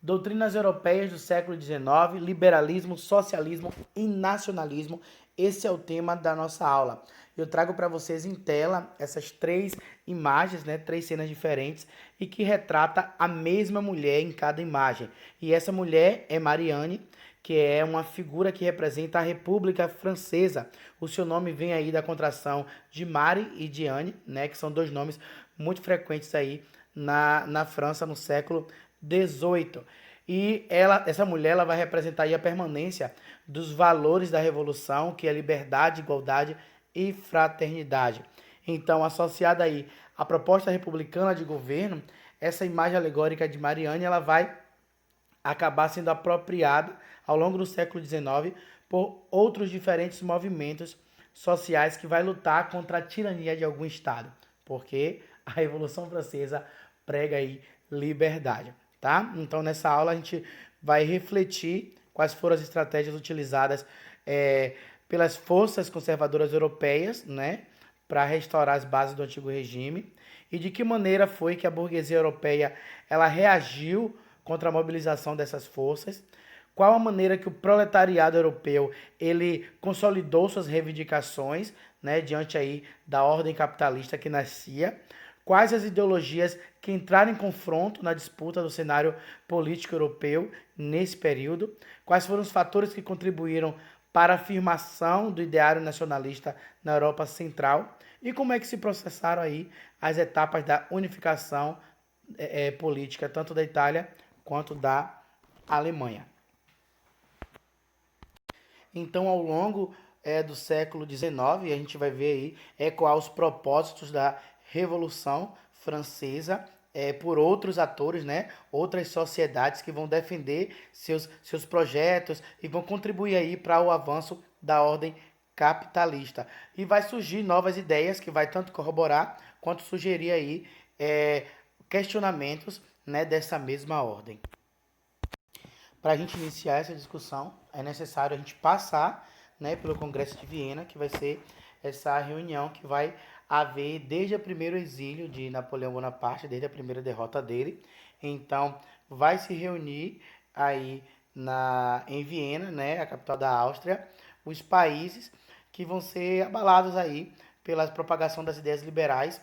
Doutrinas europeias do século XIX, liberalismo, socialismo e nacionalismo. Esse é o tema da nossa aula. Eu trago para vocês em tela essas três imagens, né, três cenas diferentes e que retrata a mesma mulher em cada imagem. E essa mulher é Marianne, que é uma figura que representa a República Francesa. O seu nome vem aí da contração de Marie e de Anne, né, que são dois nomes muito frequentes aí na França no século XVIII. E essa mulher ela vai representar aí a permanência dos valores da Revolução, que é liberdade, igualdade e fraternidade. Então, associada aí à proposta republicana de governo, essa imagem alegórica de Marianne ela vai acabar sendo apropriada ao longo do século XIX por outros diferentes movimentos sociais que vai lutar contra a tirania de algum Estado, porque a Revolução Francesa prega aí liberdade, tá? Então nessa aula a gente vai refletir quais foram as estratégias utilizadas pelas forças conservadoras europeias, né, para restaurar as bases do antigo regime e de que maneira foi que a burguesia europeia ela reagiu contra a mobilização dessas forças, qual a maneira que o proletariado europeu ele consolidou suas reivindicações, né, diante aí da ordem capitalista que nascia, quais as ideologias que entraram em confronto na disputa do cenário político europeu nesse período, quais foram os fatores que contribuíram para a afirmação do ideário nacionalista na Europa Central e como é que se processaram aí as etapas da unificação política tanto da Itália quanto da Alemanha. Então, ao longo do século XIX, a gente vai ver aí ecoar os propósitos da Revolução Francesa por outros atores, né? Outras sociedades que vão defender seus projetos e vão contribuir aí para o avanço da ordem capitalista. E vai surgir novas ideias que vai tanto corroborar quanto sugerir aí questionamentos, né, dessa mesma ordem. Para a gente iniciar essa discussão, é necessário a gente passar, né, pelo Congresso de Viena, que vai ser essa reunião que vai haver desde o primeiro exílio de Napoleão Bonaparte, desde a primeira derrota dele. Então, vai se reunir aí em Viena, né, a capital da Áustria, os países que vão ser abalados aí pela propagação das ideias liberais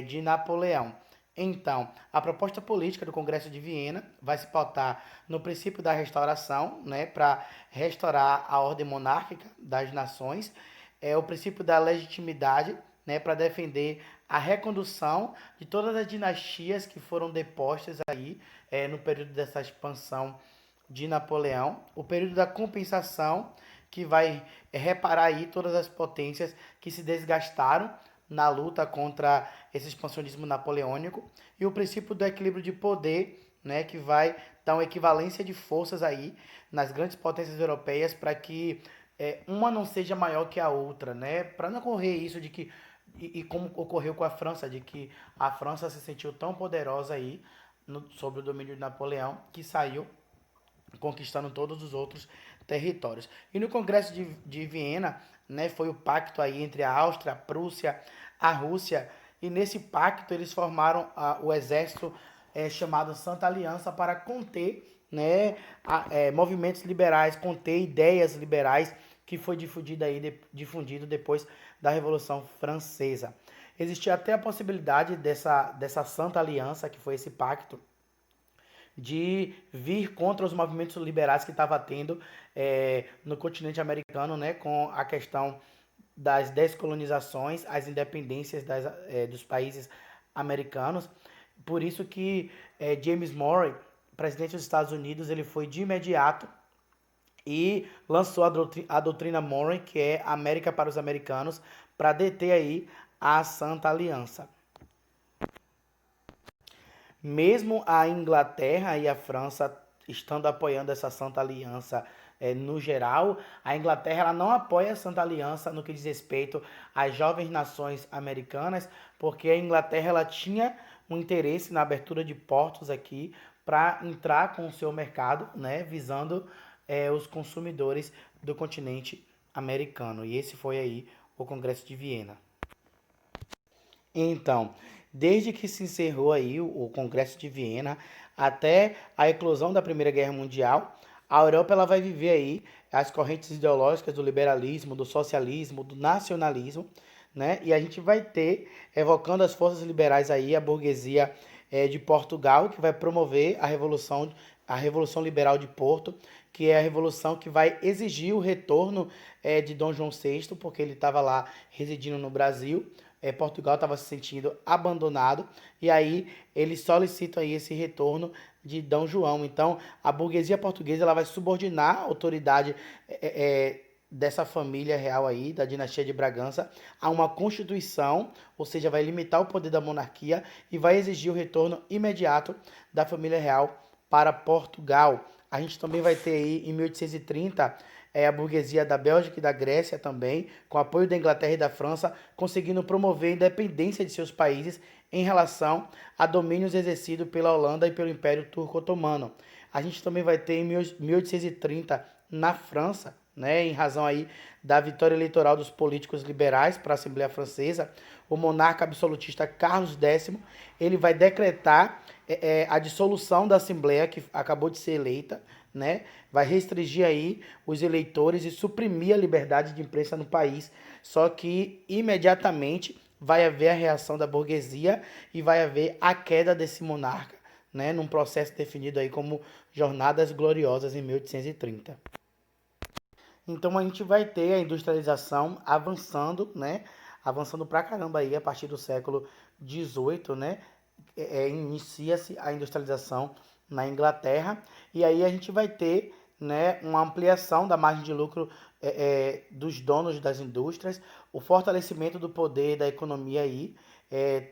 de Napoleão. Então, a proposta política do Congresso de Viena vai se pautar no princípio da restauração, né, para restaurar a ordem monárquica das nações, o princípio da legitimidade, né, para defender a recondução de todas as dinastias que foram depostas aí no período dessa expansão de Napoleão, o período da compensação, que vai reparar aí todas as potências que se desgastaram na luta contra esse expansionismo napoleônico, e o princípio do equilíbrio de poder, né, que vai dar uma equivalência de forças aí nas grandes potências europeias para que uma não seja maior que a outra, né, para não ocorrer isso de que e como ocorreu com a França, de que a França se sentiu tão poderosa aí sob o domínio de Napoleão que saiu conquistando todos os outros territórios. E no Congresso de Viena, né, foi o pacto aí entre a Áustria, a Prússia, a Rússia, e nesse pacto eles formaram o exército chamado Santa Aliança para conter, né, movimentos liberais, conter ideias liberais que foi difundido depois da Revolução Francesa. Existia até a possibilidade dessa Santa Aliança, que foi esse pacto, de vir contra os movimentos liberais que estava tendo no continente americano, né, com a questão das descolonizações, as independências dos países americanos. Por isso que James Monroe, presidente dos Estados Unidos, ele foi de imediato e lançou a doutrina Monroe, que é América para os americanos, para deter aí a Santa Aliança. Mesmo a Inglaterra e a França estando apoiando essa Santa Aliança no geral, a Inglaterra ela não apoia a Santa Aliança no que diz respeito às jovens nações americanas, porque a Inglaterra ela tinha um interesse na abertura de portos aqui para entrar com o seu mercado, né, visando os consumidores do continente americano. E esse foi aí o Congresso de Viena. Então, desde que se encerrou aí o Congresso de Viena até a eclosão da Primeira Guerra Mundial, a Europa ela vai viver aí as correntes ideológicas do liberalismo, do socialismo, do nacionalismo, né? E a gente vai ter, evocando as forças liberais aí, a burguesia de Portugal, que vai promover a Revolução Liberal de Porto, que é a revolução que vai exigir o retorno de Dom João VI, porque ele estava lá residindo no Brasil. Portugal estava se sentindo abandonado, e aí eles solicitam aí esse retorno de Dom João. Então, a burguesia portuguesa ela vai subordinar a autoridade dessa família real aí, da dinastia de Bragança, a uma constituição, ou seja, vai limitar o poder da monarquia e vai exigir o retorno imediato da família real para Portugal. A gente também vai ter aí, em 1830, a burguesia da Bélgica e da Grécia também, com apoio da Inglaterra e da França, conseguindo promover a independência de seus países em relação a domínios exercidos pela Holanda e pelo Império Turco-Otomano. A gente também vai ter em 1830, na França, né, em razão aí da vitória eleitoral dos políticos liberais para a Assembleia Francesa, o monarca absolutista Carlos X, ele vai decretar a dissolução da Assembleia que acabou de ser eleita, né? Vai restringir aí os eleitores e suprimir a liberdade de imprensa no país. Só que imediatamente vai haver a reação da burguesia e vai haver a queda desse monarca, né? Num processo definido aí como Jornadas Gloriosas em 1830. Então a gente vai ter a industrialização avançando, né? Avançando pra caramba aí a partir do século XVIII, né? Inicia-se a industrialização na Inglaterra e aí a gente vai ter, né, uma ampliação da margem de lucro dos donos das indústrias, o fortalecimento do poder da economia aí,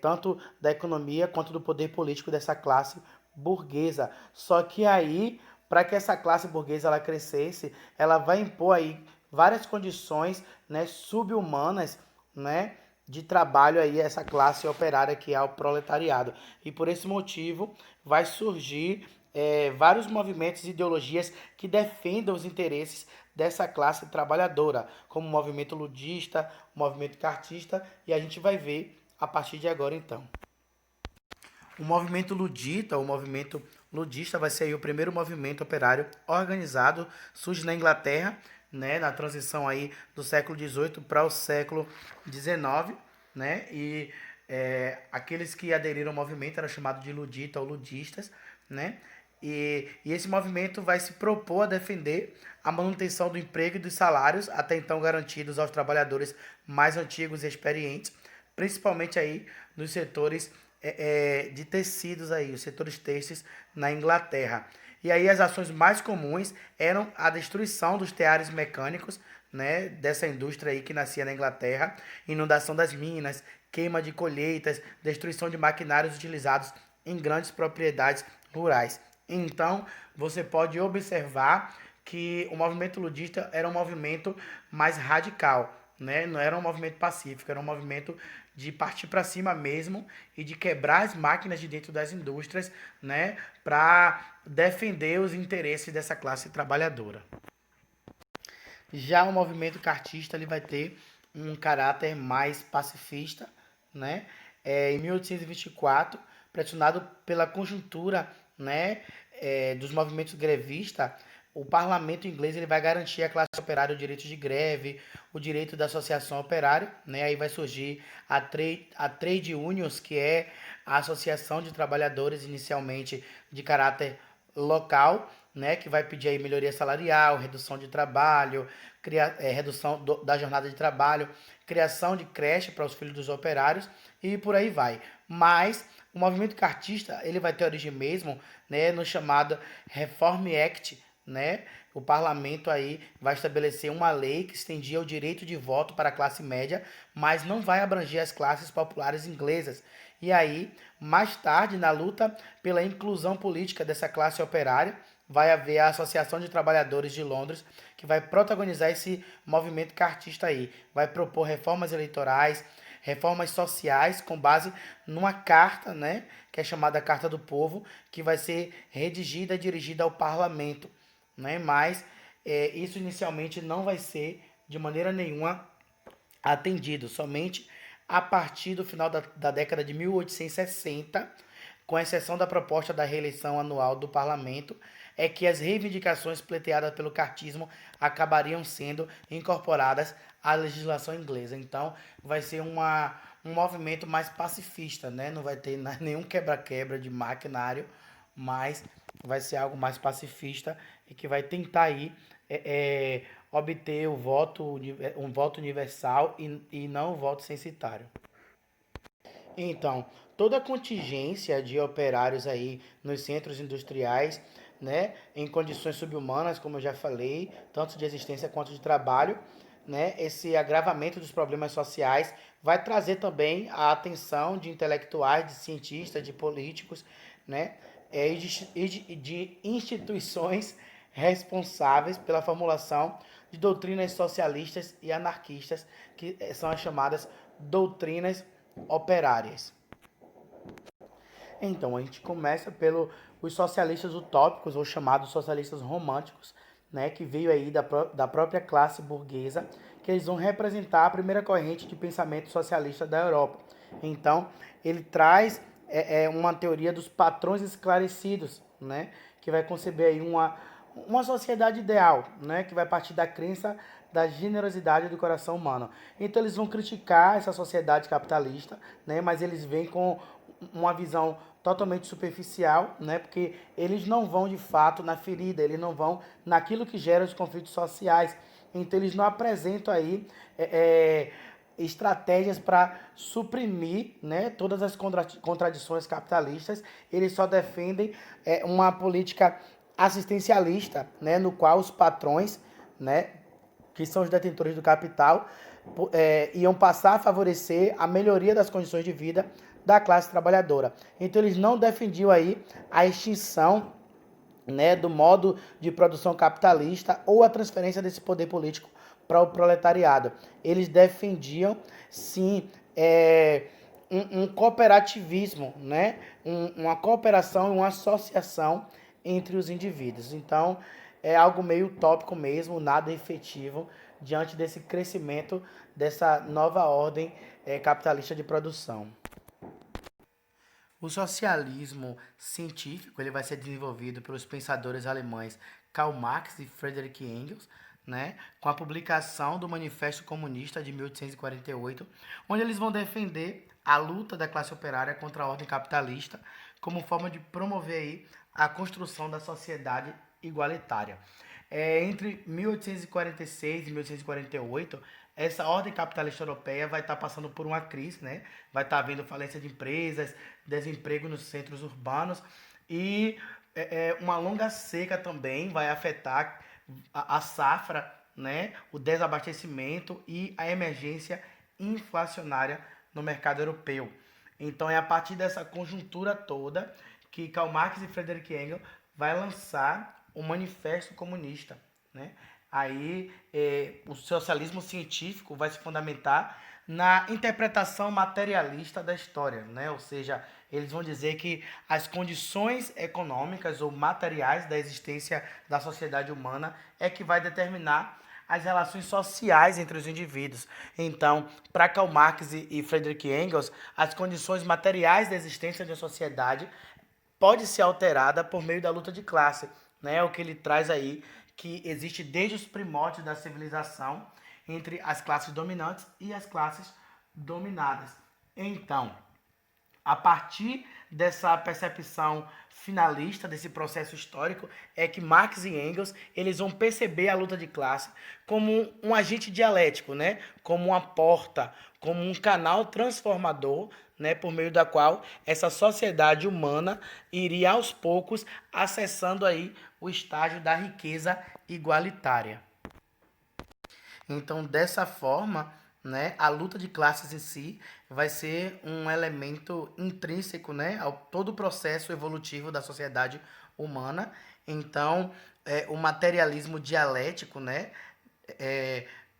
tanto da economia quanto do poder político dessa classe burguesa. Só que aí, para que essa classe burguesa ela crescesse, ela vai impor aí várias condições, né, subhumanas, né, de trabalho aí essa classe operária que é o proletariado. E por esse motivo vai surgir vários movimentos e ideologias que defendam os interesses dessa classe trabalhadora, como o movimento ludista, o movimento cartista, e a gente vai ver a partir de agora então. O movimento ludista vai ser aí o primeiro movimento operário organizado, surge na Inglaterra, né, na transição aí do século XVIII para o século XIX, né, e aqueles que aderiram ao movimento eram chamados de ludita ou ludistas, né, e esse movimento vai se propor a defender a manutenção do emprego e dos salários até então garantidos aos trabalhadores mais antigos e experientes, principalmente aí nos setores de tecidos aí, os setores têxteis na Inglaterra. E aí as ações mais comuns eram a destruição dos teares mecânicos, né, dessa indústria aí que nascia na Inglaterra, inundação das minas, queima de colheitas, destruição de maquinários utilizados em grandes propriedades rurais. Então, você pode observar que o movimento ludista era um movimento mais radical, né? Não era um movimento pacífico, era um movimento de partir para cima mesmo e de quebrar as máquinas de dentro das indústrias, né, para defender os interesses dessa classe trabalhadora. Já o movimento cartista ele vai ter um caráter mais pacifista, né? Em 1824, pressionado pela conjuntura, né, dos movimentos grevistas, o parlamento inglês ele vai garantir à classe operária o direito de greve, o direito da associação operária, né? Aí vai surgir a Trade Unions, que é a associação de trabalhadores inicialmente de caráter local, né? Que vai pedir aí melhoria salarial, redução de trabalho, redução da jornada de trabalho, criação de creche para os filhos dos operários e por aí vai. Mas o movimento cartista ele vai ter origem mesmo, né, no chamado Reform Act, né? O parlamento aí vai estabelecer uma lei que estendia o direito de voto para a classe média, mas não vai abranger as classes populares inglesas. E aí, mais tarde, na luta pela inclusão política dessa classe operária, vai haver a Associação de Trabalhadores de Londres, que vai protagonizar esse movimento cartista aí. Vai propor reformas eleitorais, reformas sociais com base numa carta, né, que é chamada Carta do Povo, que vai ser redigida e dirigida ao parlamento, né? Mas isso inicialmente não vai ser de maneira nenhuma atendido, somente a partir do final da década de 1860, com exceção da proposta da reeleição anual do parlamento, é que as reivindicações pleiteadas pelo cartismo acabariam sendo incorporadas à legislação inglesa. Então, vai ser um movimento mais pacifista, né? Não vai ter nenhum quebra-quebra de maquinário, mas vai ser algo mais pacifista e que vai tentar aí obter um voto universal e não o voto censitário. Então, toda a contingência de operários aí nos centros industriais, né, em condições subhumanas, como eu já falei, tanto de existência quanto de trabalho, né, esse agravamento dos problemas sociais vai trazer também a atenção de intelectuais, de cientistas, de políticos, né, de instituições responsáveis pela formulação de doutrinas socialistas e anarquistas, que são as chamadas doutrinas operárias. Então, a gente começa pelos socialistas utópicos, ou chamados socialistas românticos, né, que veio aí da própria classe burguesa, que eles vão representar a primeira corrente de pensamento socialista da Europa. Então, ele traz uma teoria dos patrões esclarecidos, né, que vai conceber aí uma sociedade ideal, né, que vai partir da crença da generosidade do coração humano. Então eles vão criticar essa sociedade capitalista, né, mas eles vêm com uma visão totalmente superficial, né, porque eles não vão de fato na ferida, eles não vão naquilo que gera os conflitos sociais. Então eles não apresentam aí estratégias para suprimir, né, todas as contradições capitalistas. Eles só defendem uma política assistencialista, né, no qual os patrões, né, que são os detentores do capital, iam passar a favorecer a melhoria das condições de vida da classe trabalhadora. Então eles não defendiam aí a extinção, né, do modo de produção capitalista ou a transferência desse poder político para o proletariado. Eles defendiam, sim, um cooperativismo, né, uma cooperação e uma associação entre os indivíduos. Então, é algo meio utópico mesmo, nada efetivo diante desse crescimento dessa nova ordem capitalista de produção. O socialismo científico ele vai ser desenvolvido pelos pensadores alemães Karl Marx e Friedrich Engels, né, com a publicação do Manifesto Comunista de 1848, onde eles vão defender a luta da classe operária contra a ordem capitalista como forma de promover aí a construção da sociedade igualitária. Entre 1846 e 1848, essa ordem capitalista europeia vai estar passando por uma crise, né? Vai estar havendo falência de empresas, desemprego nos centros urbanos e uma longa seca também vai afetar a safra, né? O desabastecimento e a emergência inflacionária no mercado europeu. Então é a partir dessa conjuntura toda que Karl Marx e Friedrich Engels vai lançar o Manifesto Comunista, né? Aí o socialismo científico vai se fundamentar na interpretação materialista da história, né? Ou seja, eles vão dizer que as condições econômicas ou materiais da existência da sociedade humana é que vai determinar as relações sociais entre os indivíduos. Então, para Karl Marx e Friedrich Engels, as condições materiais da existência da sociedade pode ser alterada por meio da luta de classe, né? O que ele traz aí, que existe desde os primórdios da civilização entre as classes dominantes e as classes dominadas. Então, a partir dessa percepção finalista desse processo histórico é que Marx e Engels eles vão perceber a luta de classe como um agente dialético, né? Como uma porta, como um canal transformador, né? Por meio da qual essa sociedade humana iria aos poucos acessando aí o estágio da riqueza igualitária. Então, dessa forma, né, a luta de classes em si vai ser um elemento intrínseco, né, ao todo o processo evolutivo da sociedade humana. Então, o materialismo dialético, né,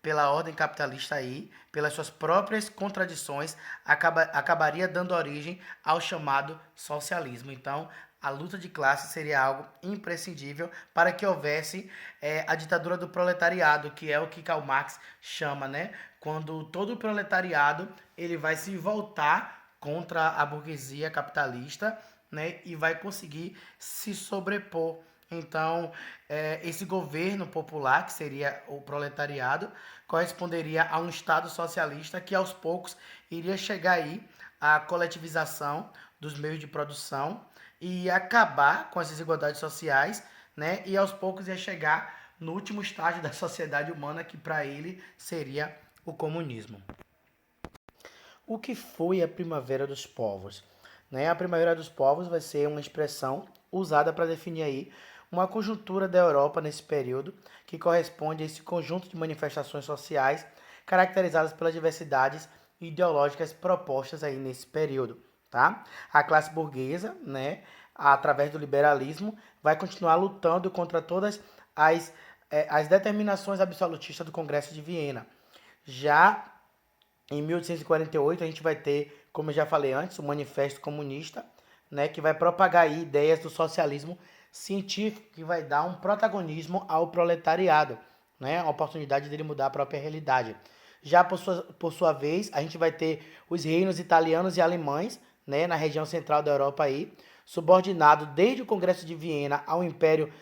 pela ordem capitalista aí, pelas suas próprias contradições, acabaria dando origem ao chamado socialismo. Então, A luta de classe seria algo imprescindível para que houvesse a ditadura do proletariado, que é o que Karl Marx chama, né? Quando todo o proletariado ele vai se voltar contra a burguesia capitalista, né? E vai conseguir se sobrepor. Então, esse governo popular, que seria o proletariado, corresponderia a um Estado socialista que aos poucos iria chegar aí à coletivização dos meios de produção e acabar com as desigualdades sociais, né? E aos poucos ia chegar no último estágio da sociedade humana, que para ele seria o comunismo. O que foi a Primavera dos Povos? Né? A Primavera dos Povos vai ser uma expressão usada para definir aí uma conjuntura da Europa nesse período, que corresponde a esse conjunto de manifestações sociais caracterizadas pelas diversidades ideológicas propostas aí nesse período, tá? A classe burguesa, né, através do liberalismo, vai continuar lutando contra todas as determinações absolutistas do Congresso de Viena. Já em 1848 a gente vai ter, como eu já falei antes, o Manifesto Comunista, né, que vai propagar aí ideias do socialismo científico, que vai dar um protagonismo ao proletariado, né, a oportunidade dele mudar a própria realidade. Já por sua vez, a gente vai ter os reinos italianos e alemães, né, na região central da Europa aí, subordinado desde o Congresso de Viena ao Império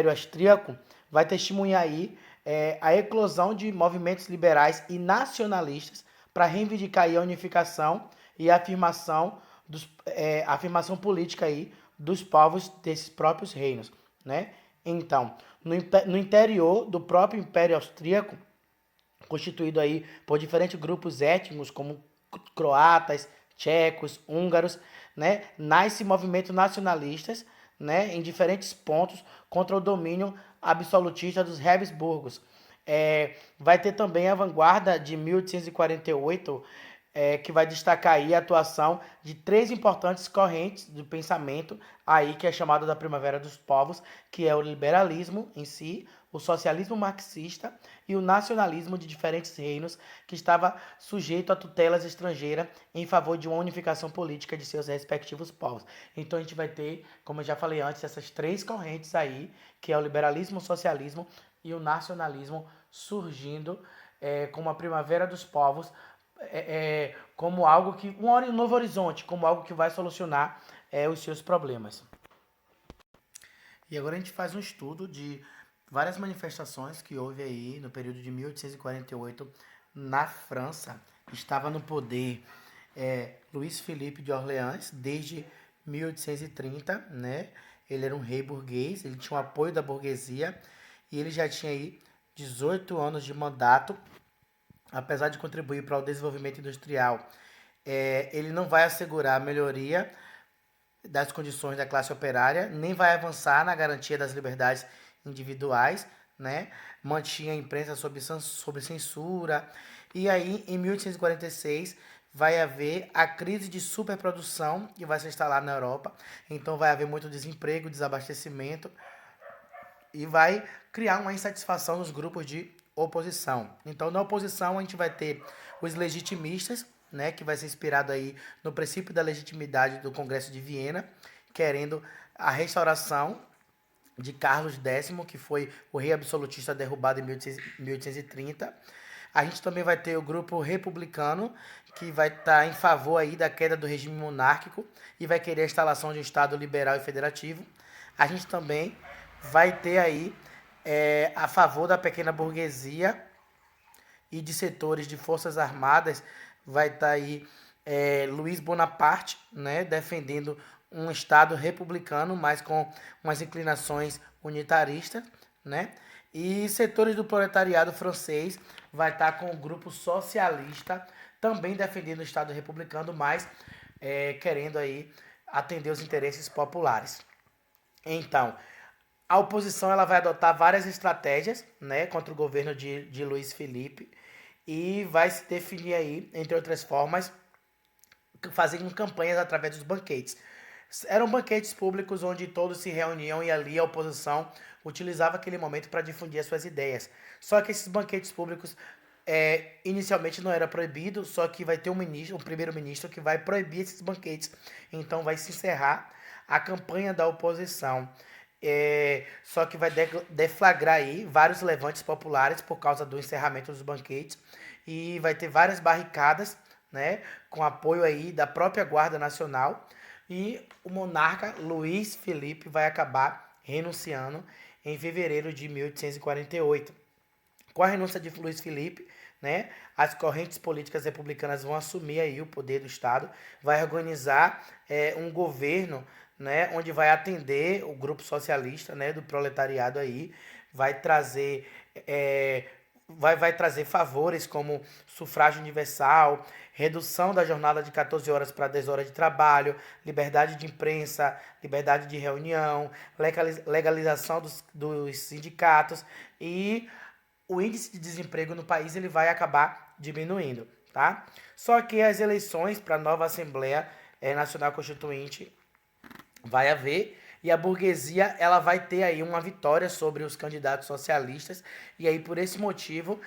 Austríaco, vai testemunhar aí a eclosão de movimentos liberais e nacionalistas para reivindicar aí a unificação e a afirmação política aí dos povos desses próprios reinos, né? Então, no interior do próprio Império Austríaco, constituído aí por diferentes grupos étnicos, como croatas, tchecos, húngaros, né? Nasce movimentos nacionalistas, né? Em diferentes pontos contra o domínio absolutista dos Habsburgos. Vai ter também a vanguarda de 1848, que vai destacar aí a atuação de três importantes correntes do pensamento aí que é chamada da Primavera dos Povos, que é o liberalismo em si, o socialismo marxista e o nacionalismo de diferentes reinos que estava sujeito a tutelas estrangeiras em favor de uma unificação política de seus respectivos povos. Então a gente vai ter, como eu já falei antes, essas três correntes aí, que é o liberalismo, o socialismo e o nacionalismo surgindo como a Primavera dos Povos, como algo que um novo horizonte, como algo que vai solucionar os seus problemas. E agora a gente faz um estudo de várias manifestações que houve aí no período de 1848 na França. Estava no poder Luís Felipe de Orleans desde 1830, né? Ele era um rei burguês, ele tinha o apoio da burguesia e ele já tinha aí 18 anos de mandato. Apesar de contribuir para o desenvolvimento industrial, ele não vai assegurar a melhoria das condições da classe operária, nem vai avançar na garantia das liberdades individuais, né? Mantinha a imprensa sob censura. E aí, em 1846, vai haver a crise de superprodução que vai se instalar na Europa. Então, vai haver muito desemprego, desabastecimento e vai criar uma insatisfação nos grupos de oposição. Então, na oposição, a gente vai ter os legitimistas, né, que vai ser inspirado aí no princípio da legitimidade do Congresso de Viena, querendo a restauração de Carlos X, que foi o rei absolutista derrubado em 1830. A gente também vai ter o grupo republicano, que vai estar em favor aí da queda do regime monárquico e vai querer a instalação de um Estado liberal e federativo. A gente também vai ter aí a favor da pequena burguesia e de setores de forças armadas, vai estar aí Luiz Bonaparte, né, defendendo um Estado republicano, mas com umas inclinações unitaristas, né? E setores do proletariado francês vai estar com o grupo socialista, também defendendo o Estado republicano, mas querendo aí atender os interesses populares. Então, a oposição ela vai adotar várias estratégias, né, contra o governo de Luiz Felipe e vai se definir aí, entre outras formas, fazendo campanhas através dos banquetes. Eram banquetes públicos onde todos se reuniam e ali a oposição utilizava aquele momento para difundir as suas ideias. Só que esses banquetes públicos inicialmente não era proibido, só que vai ter um primeiro-ministro que vai proibir esses banquetes. Então vai se encerrar a campanha da oposição. Só que vai deflagrar aí vários levantes populares por causa do encerramento dos banquetes e vai ter várias barricadas, né, com apoio aí da própria Guarda Nacional, e o monarca Luís Felipe vai acabar renunciando em fevereiro de 1848. Com a renúncia de Luís Felipe, né, as correntes políticas republicanas vão assumir aí o poder do Estado, vai organizar um governo, né, onde vai atender o grupo socialista, né, do proletariado aí, vai trazer vai trazer favores como sufrágio universal, redução da jornada de 14 horas para 10 horas de trabalho, liberdade de imprensa, liberdade de reunião, legalização dos sindicatos, e o índice de desemprego no país ele vai acabar diminuindo, tá? Só que as eleições para a nova Assembleia Nacional Constituinte vai haver, e a burguesia ela vai ter aí uma vitória sobre os candidatos socialistas, e aí por esse motivo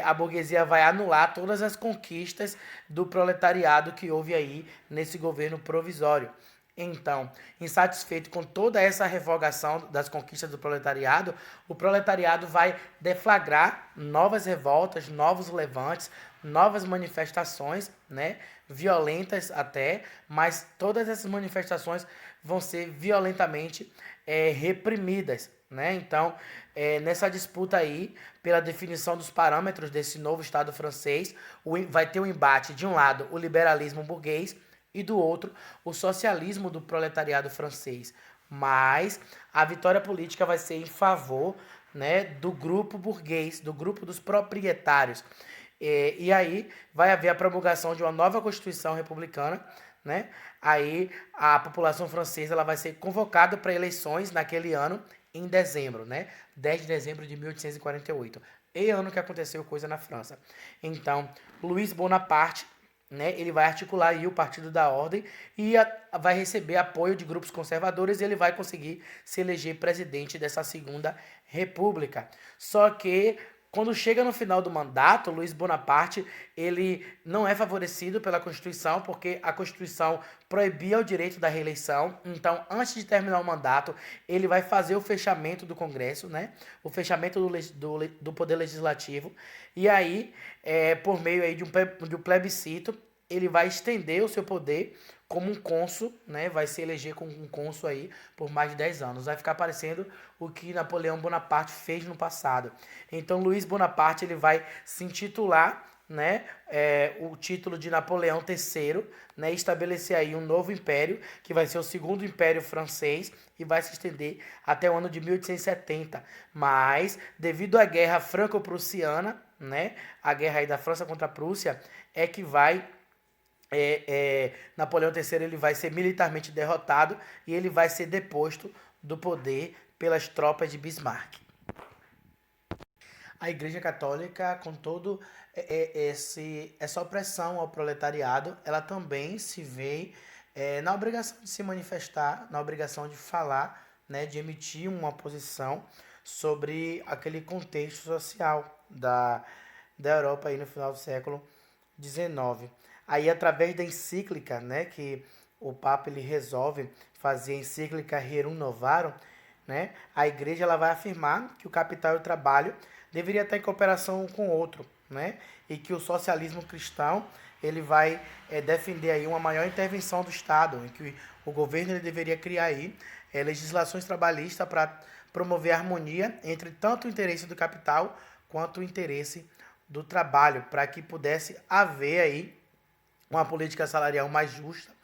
a burguesia vai anular todas as conquistas do proletariado que houve aí nesse governo provisório. Então, insatisfeito com toda essa revogação das conquistas do proletariado, o proletariado vai deflagrar novas revoltas, novos levantes, novas manifestações, né, violentas até, mas todas essas manifestações vão ser violentamente reprimidas, né? Então, nessa disputa aí, pela definição dos parâmetros desse novo Estado francês, vai ter um embate, de um lado, o liberalismo burguês, e do outro, o socialismo do proletariado francês. Mas a vitória política vai ser em favor, né, do grupo burguês, do grupo dos proprietários. E aí vai haver a promulgação de uma nova Constituição republicana, né? Aí a população francesa ela vai ser convocada para eleições naquele ano, em dezembro, né? 10 de dezembro de 1848. E ano que aconteceu coisa na França. Então, Luiz Bonaparte, né, ele vai articular aí o Partido da Ordem e vai receber apoio de grupos conservadores, e ele vai conseguir se eleger presidente dessa segunda república. Só que quando chega no final do mandato, Luiz Bonaparte ele não é favorecido pela Constituição, porque a Constituição proibia o direito da reeleição. Então, antes de terminar o mandato, ele vai fazer o fechamento do Congresso, né? O fechamento do Poder Legislativo. E aí, por meio aí de um plebiscito, ele vai estender o seu poder como um cônsul, né? Vai se eleger como um cônsul aí por mais de 10 anos. Vai ficar parecendo o que Napoleão Bonaparte fez no passado. Então, Luiz Bonaparte ele vai se intitular, né, o título de Napoleão III, né, estabelecer aí um novo império, que vai ser o segundo império francês, e vai se estender até o ano de 1870. Mas, devido à guerra franco-prussiana, né, a guerra aí da França contra a Prússia, é que vai Napoleão III ele vai ser militarmente derrotado, e ele vai ser deposto do poder pelas tropas de Bismarck. A Igreja Católica, com todo essa opressão ao proletariado, ela também se vê na obrigação de se manifestar, na obrigação de falar, né, de emitir uma posição sobre aquele contexto social da Europa aí no final do século XIX. Aí, através da encíclica, né, que o Papa ele resolve fazer a encíclica Rerum Novarum, né, a Igreja ela vai afirmar que o capital e o trabalho deveria estar em cooperação um com o outro, né, e que o socialismo cristão ele vai defender aí uma maior intervenção do Estado, em que o governo ele deveria criar aí legislações trabalhistas para promover a harmonia entre tanto o interesse do capital quanto o interesse do trabalho, para que pudesse haver aí uma política salarial mais justa,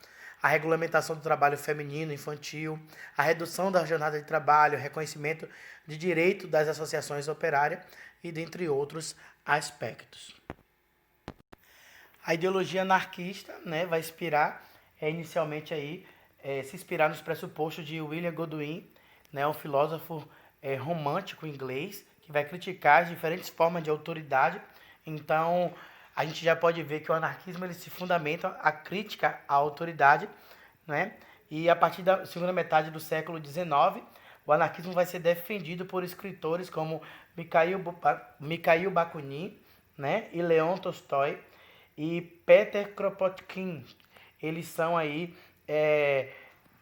a regulamentação do trabalho feminino, infantil, a redução da jornada de trabalho, reconhecimento de direito das associações operárias e dentre outros aspectos. A ideologia anarquista, né, vai inspirar inicialmente aí se inspirar nos pressupostos de William Godwin, né, um filósofo romântico inglês que vai criticar as diferentes formas de autoridade. Então, a gente já pode ver que o anarquismo ele se fundamenta a crítica à autoridade, né? E a partir da segunda metade do século XIX, o anarquismo vai ser defendido por escritores como Mikhail Bakunin, né? E Leon Tolstói e Peter Kropotkin. Eles são aí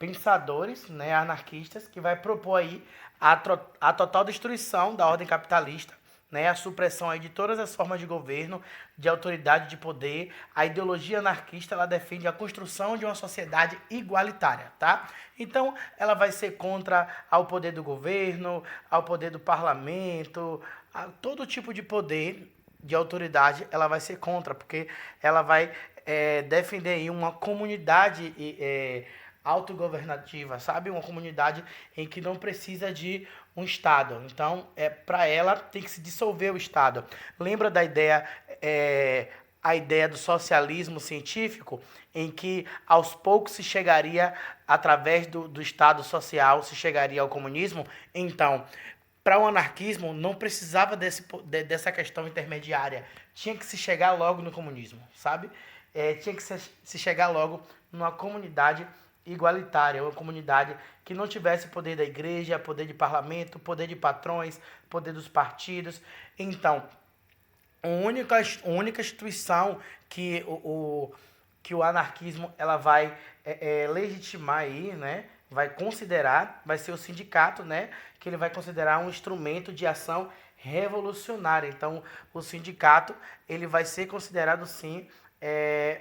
pensadores, né, anarquistas, que vai propor aí a total destruição da ordem capitalista, né, a supressão aí de todas as formas de governo, de autoridade, de poder. A ideologia anarquista, ela defende a construção de uma sociedade igualitária, tá? Então, ela vai ser contra ao poder do governo, ao poder do parlamento, a todo tipo de poder, de autoridade, ela vai ser contra, porque ela vai defender aí uma comunidade autogovernativa, sabe? Uma comunidade em que não precisa de um Estado. Então, para ela, tem que se dissolver o Estado. Lembra da ideia, a ideia do socialismo científico, em que aos poucos se chegaria, através do Estado social, se chegaria ao comunismo? Então, para o anarquismo, não precisava dessa questão intermediária. Tinha que se chegar logo no comunismo, sabe? Tinha que se chegar logo numa comunidade igualitária, uma comunidade que não tivesse poder da igreja, poder de parlamento, poder de patrões, poder dos partidos. Então, a única instituição que o anarquismo ela vai legitimar aí, né? Vai considerar, vai ser o sindicato, né? Que ele vai considerar um instrumento de ação revolucionária. Então, o sindicato ele vai ser considerado sim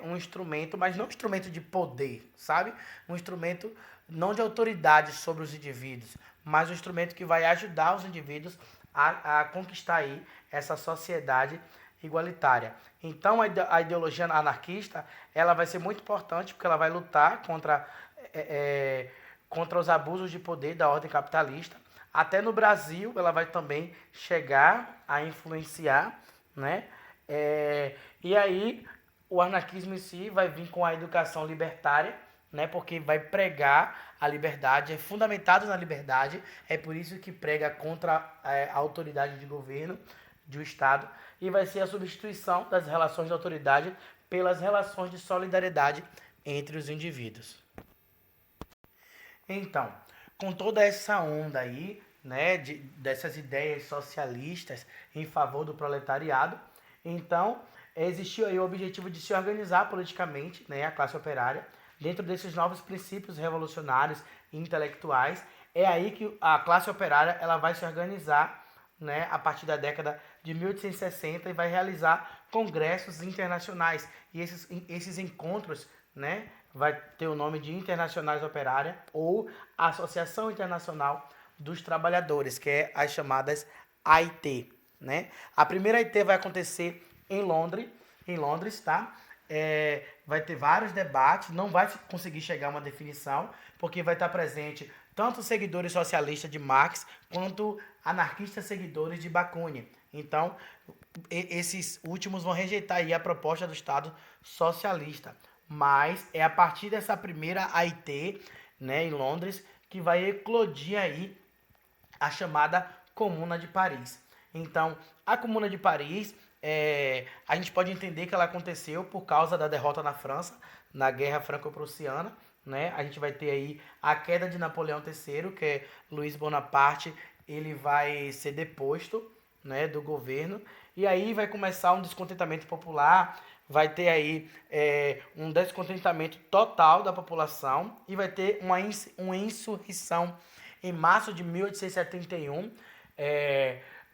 um instrumento, mas não um instrumento de poder, sabe? Um instrumento não de autoridade sobre os indivíduos, mas um instrumento que vai ajudar os indivíduos a conquistar aí essa sociedade igualitária. Então, a ideologia anarquista ela vai ser muito importante porque ela vai lutar contra os abusos de poder da ordem capitalista. Até no Brasil, ela vai também chegar a influenciar, né? E aí, o anarquismo em si vai vir com a educação libertária, né? Porque vai pregar a liberdade, é fundamentado na liberdade, é por isso que prega contra a autoridade de governo, do Estado, e vai ser a substituição das relações de autoridade pelas relações de solidariedade entre os indivíduos. Então, com toda essa onda aí, né, dessas ideias socialistas em favor do proletariado, então existiu aí o objetivo de se organizar politicamente, né, a classe operária, dentro desses novos princípios revolucionários e intelectuais. É aí que a classe operária ela vai se organizar, né, a partir da década de 1860 e vai realizar congressos internacionais. E esses encontros, né, vai ter o nome de Internacionais Operária ou Associação Internacional dos Trabalhadores, que é as chamadas AIT, né? A primeira AIT vai acontecer em Londres, tá? Vai ter vários debates, não vai conseguir chegar a uma definição, porque vai estar presente tanto seguidores socialistas de Marx, quanto anarquistas seguidores de Bakunin. Então, esses últimos vão rejeitar aí a proposta do Estado socialista. Mas é a partir dessa primeira AIT, né, em Londres, que vai eclodir aí a chamada Comuna de Paris. Então, a Comuna de Paris, a gente pode entender que ela aconteceu por causa da derrota na França, na Guerra Franco-Prussiana, né? A gente vai ter aí a queda de Napoleão III, que é Luiz Bonaparte, ele vai ser deposto, né, do governo, e aí vai começar um descontentamento popular, vai ter aí um descontentamento total da população, e vai ter uma insurreição em março de 1871,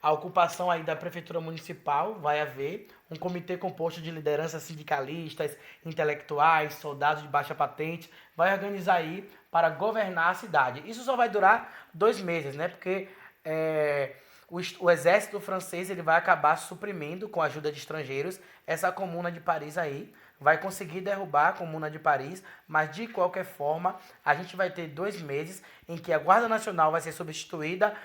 a ocupação aí da prefeitura municipal, vai haver um comitê composto de lideranças sindicalistas, intelectuais, soldados de baixa patente, vai organizar aí para governar a cidade. Isso só vai durar 2 meses, né? Porque o exército francês ele vai acabar suprimindo, com a ajuda de estrangeiros, essa Comuna de Paris aí, vai conseguir derrubar a Comuna de Paris, mas de qualquer forma, a gente vai ter 2 meses em que a Guarda Nacional vai ser substituída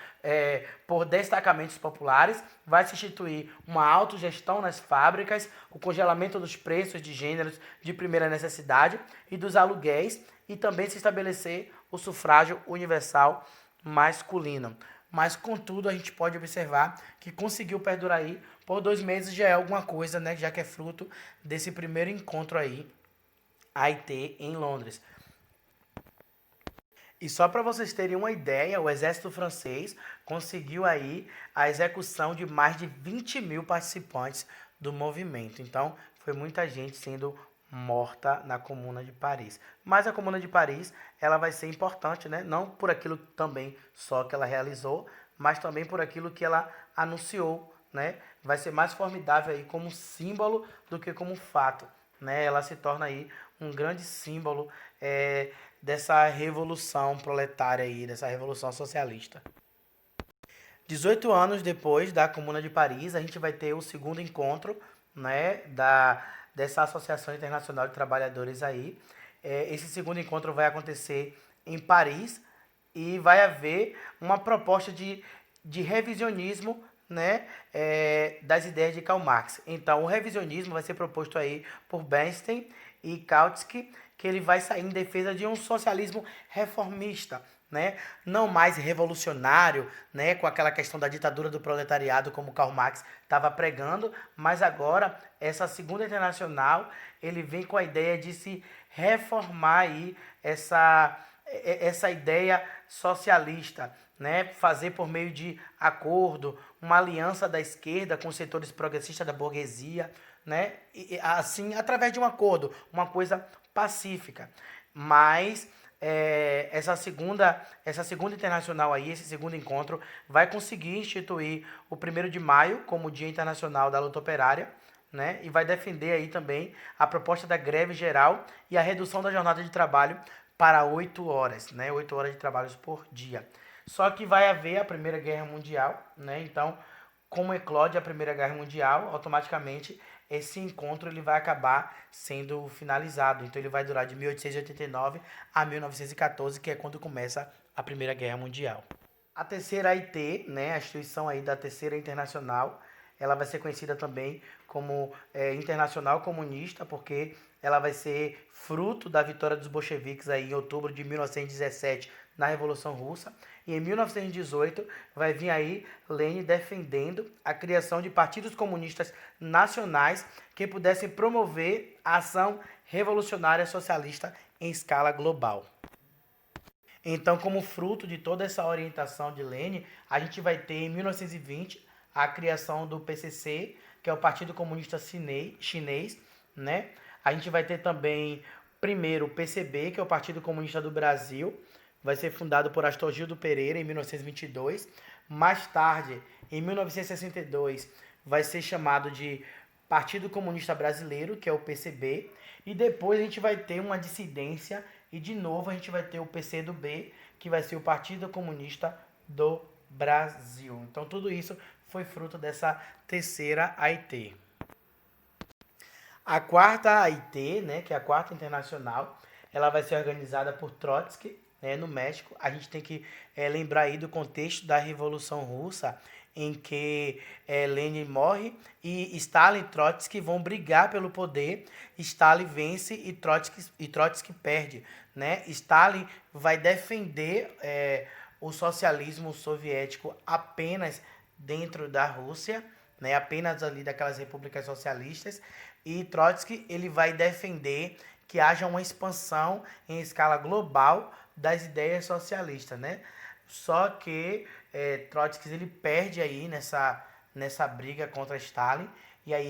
por destacamentos populares, vai se instituir uma autogestão nas fábricas, o congelamento dos preços de gêneros de primeira necessidade e dos aluguéis, e também se estabelecer o sufrágio universal masculino. Mas, contudo, a gente pode observar que conseguiu perdurar aí por 2 meses, já é alguma coisa, né? Já que é fruto desse primeiro encontro aí, AIT, em Londres. E só para vocês terem uma ideia, o exército francês conseguiu aí a execução de mais de 20 mil participantes do movimento. Então, foi muita gente sendo morta na Comuna de Paris. Mas a Comuna de Paris, ela vai ser importante, né? Não por aquilo também só que ela realizou, mas também por aquilo que ela anunciou, né? Vai ser mais formidável aí como símbolo do que como fato, né? Ela se torna aí um grande símbolo dessa revolução proletária aí, dessa revolução socialista. 18 anos depois da Comuna de Paris, a gente vai ter o segundo encontro, né, dessa Associação Internacional de Trabalhadores aí. Esse segundo encontro vai acontecer em Paris e vai haver uma proposta de revisionismo, né, das ideias de Karl Marx. Então, o revisionismo vai ser proposto aí por Bernstein e Kautsky, que ele vai sair em defesa de um socialismo reformista, né? Não mais revolucionário, né? Com aquela questão da ditadura do proletariado, como Karl Marx estava pregando, mas agora essa segunda internacional ele vem com a ideia de se reformar aí essa ideia socialista, né? Fazer por meio de acordo uma aliança da esquerda com os setores progressistas da burguesia, né? E, assim, através de um acordo, uma coisa pacífica. Mas essa segunda internacional aí, esse segundo encontro, vai conseguir instituir o 1º de maio como Dia Internacional da Luta Operária, né? E vai defender aí também a proposta da greve geral e a redução da jornada de trabalho para 8 horas, né? 8 horas de trabalho por dia. Só que vai haver a Primeira Guerra Mundial, né? Então, como eclode a Primeira Guerra Mundial, automaticamente esse encontro ele vai acabar sendo finalizado. Então ele vai durar de 1889 a 1914, que é quando começa a Primeira Guerra Mundial. A terceira AIT, né, a instituição aí da Terceira Internacional, ela vai ser conhecida também como Internacional Comunista, porque ela vai ser fruto da vitória dos bolcheviques aí em outubro de 1917 na Revolução Russa. E em 1918 vai vir aí Lenin defendendo a criação de partidos comunistas nacionais que pudessem promover a ação revolucionária socialista em escala global. Então, como fruto de toda essa orientação de Lenin, a gente vai ter em 1920 a criação do PCC, que é o Partido Comunista Chinês, né? A gente vai ter também, primeiro, o PCB, que é o Partido Comunista do Brasil, vai ser fundado por Astorgildo Pereira em 1922. Mais tarde, em 1962, vai ser chamado de Partido Comunista Brasileiro, que é o PCB, e depois a gente vai ter uma dissidência e de novo a gente vai ter o PCdoB, que vai ser o Partido Comunista do Brasil. Então tudo isso foi fruto dessa terceira AIT. A quarta AIT, né, que é a quarta internacional, ela vai ser organizada por Trotsky, né, no México. A gente tem que lembrar aí do contexto da Revolução Russa, em que Lenin morre e Stalin e Trotsky vão brigar pelo poder. Stalin vence e Trotsky perde, né? Stalin vai defender o socialismo soviético apenas dentro da Rússia, né? Apenas ali daquelas repúblicas socialistas, e Trotsky ele vai defender que haja uma expansão em escala global das ideias socialistas, né? Só que Trotsky ele perde aí nessa briga contra Stalin, e aí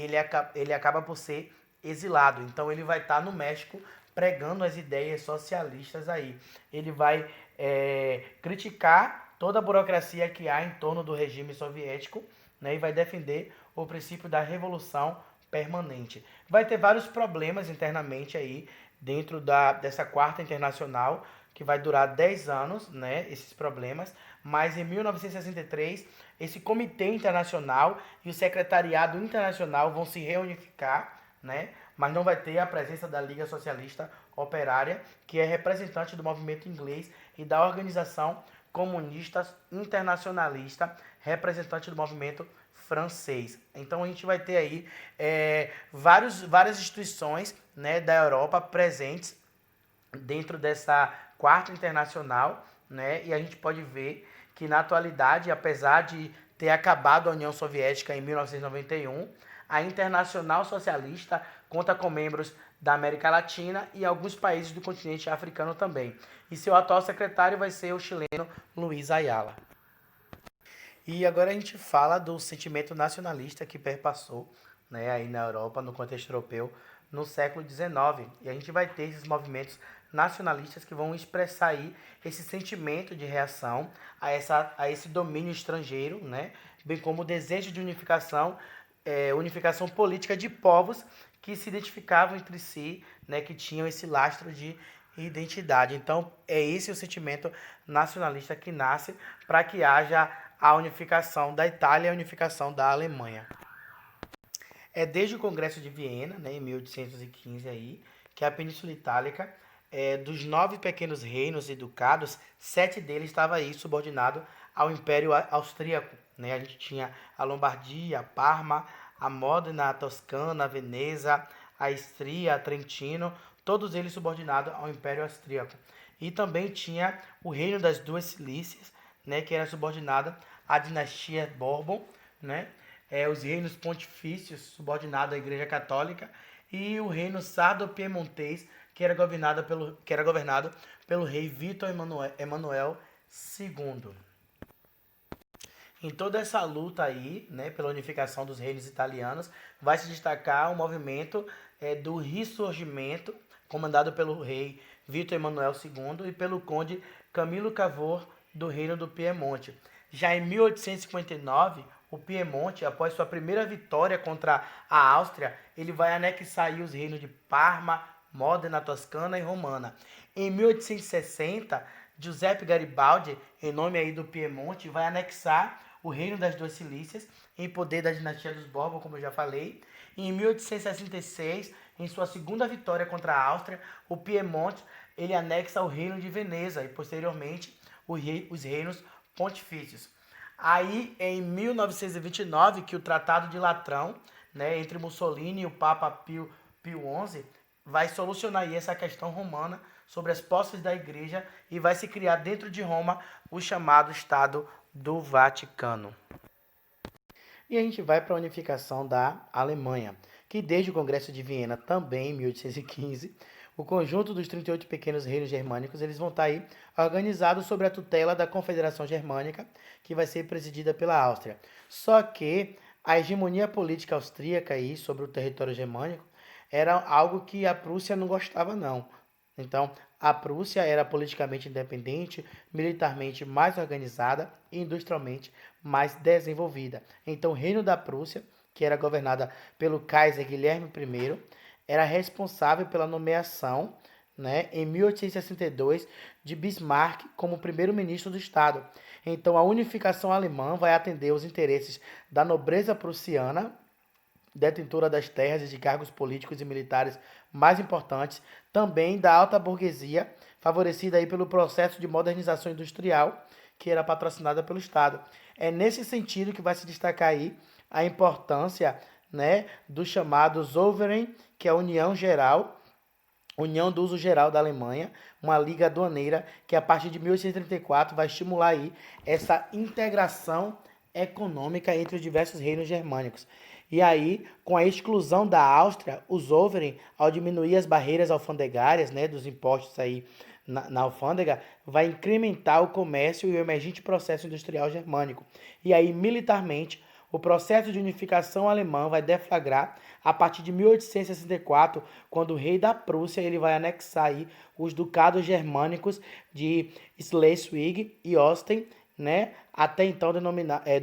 ele acaba por ser exilado. Então ele vai estar no México pregando as ideias socialistas aí. Ele vai criticar toda a burocracia que há em torno do regime soviético, né, e vai defender o princípio da revolução permanente. Vai ter vários problemas internamente aí dentro dessa quarta internacional, que vai durar 10 anos, né, esses problemas, mas em 1963 esse comitê internacional e o secretariado internacional vão se reunificar, né, mas não vai ter a presença da Liga Socialista Operária, que é representante do movimento inglês, e da Organização Comunista Internacionalista, representante do movimento francês. Então a gente vai ter aí várias instituições, né, da Europa presentes dentro dessa quarta internacional, né? E a gente pode ver que na atualidade, apesar de ter acabado a União Soviética em 1991, a Internacional Socialista conta com membros da América Latina e alguns países do continente africano também. E seu atual secretário vai ser o chileno Luiz Ayala. E agora a gente fala do sentimento nacionalista que perpassou, né, aí na Europa, no contexto europeu, no século XIX. E a gente vai ter esses movimentos nacionalistas que vão expressar aí esse sentimento de reação a esse domínio estrangeiro, né? Bem como o desejo de unificação, unificação política de povos que se identificavam entre si, né? Que tinham esse lastro de identidade. Então, é esse o sentimento nacionalista que nasce para que haja a unificação da Itália e a unificação da Alemanha. É desde o Congresso de Viena, né, em 1815, aí, que a Península Itálica, dos 9 pequenos reinos e ducados, 7 deles estavam aí subordinados ao Império Austríaco. Né? A gente tinha a Lombardia, a Parma, a Módena, a Toscana, a Veneza, a Istria, a Trentino, todos eles subordinados ao Império Austríaco. E também tinha o Reino das Duas Cilícias, né, que era subordinado à dinastia Bourbon, né, os reinos pontifícios subordinados à Igreja Católica e o reino sardo-piemontês, que era governado pelo rei Vítor Emanuel II. Em toda essa luta aí, né, pela unificação dos reinos italianos, vai se destacar o movimento do Ressurgimento, comandado pelo rei Vítor Emanuel II e pelo conde Camilo Cavour do Reino do Piemonte. Já em 1859, o Piemonte, após sua primeira vitória contra a Áustria, ele vai anexar aí os reinos de Parma, Módena, Toscana e Romana. Em 1860, Giuseppe Garibaldi, em nome aí do Piemonte, vai anexar o Reino das Duas Cilícias, em poder da dinastia dos Bourbon, como eu já falei. E em 1866, em sua segunda vitória contra a Áustria, o Piemonte ele anexa o Reino de Veneza e, posteriormente, os reinos pontifícios. Aí, em 1929, que o Tratado de Latrão, né, entre Mussolini e o Papa Pio XI, vai solucionar aí essa questão romana sobre as posses da Igreja e vai se criar dentro de Roma o chamado Estado do Vaticano. E a gente vai para a unificação da Alemanha, que desde o Congresso de Viena, também em 1815, o conjunto dos 38 pequenos reinos germânicos eles vão estar aí organizados sob a tutela da Confederação Germânica, que vai ser presidida pela Áustria. Só que a hegemonia política austríaca aí sobre o território germânico era algo que a Prússia não gostava não. Então, a Prússia era politicamente independente, militarmente mais organizada e industrialmente mais desenvolvida. Então, o Reino da Prússia, que era governada pelo Kaiser Guilherme I, era responsável pela nomeação, né, em 1862, de Bismarck como primeiro-ministro do Estado. Então, a unificação alemã vai atender os interesses da nobreza prussiana, detentora das terras e de cargos políticos e militares mais importantes, também da alta burguesia, favorecida aí pelo processo de modernização industrial, que era patrocinada pelo Estado. É nesse sentido que vai se destacar aí a importância, né, do chamado Zollverein, que é a União do Uso Geral da Alemanha, uma liga aduaneira que a partir de 1834 vai estimular aí essa integração econômica entre os diversos reinos germânicos. E aí, com a exclusão da Áustria, o Zollverein, ao diminuir as barreiras alfandegárias, né, dos impostos aí na alfândega, vai incrementar o comércio e o emergente processo industrial germânico. E aí, militarmente, o processo de unificação alemã vai deflagrar a partir de 1864, quando o rei da Prússia ele vai anexar aí os ducados germânicos de Schleswig e Holstein, né, até então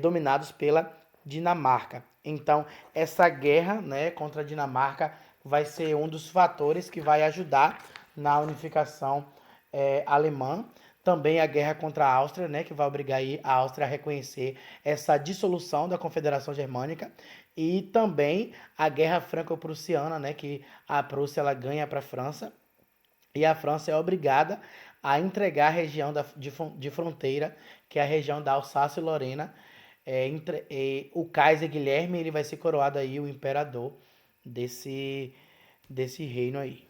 dominados pela Dinamarca. Então, essa guerra, né, contra a Dinamarca vai ser um dos fatores que vai ajudar na unificação alemã. Também a guerra contra a Áustria, né, que vai obrigar aí a Áustria a reconhecer essa dissolução da Confederação Germânica. E também a guerra franco-prussiana, né, que a Prússia ela ganha para a França. E a França é obrigada a entregar a região de fronteira, que é a região da Alsácia e Lorena. O Kaiser Guilherme ele vai ser coroado aí o imperador desse reino aí.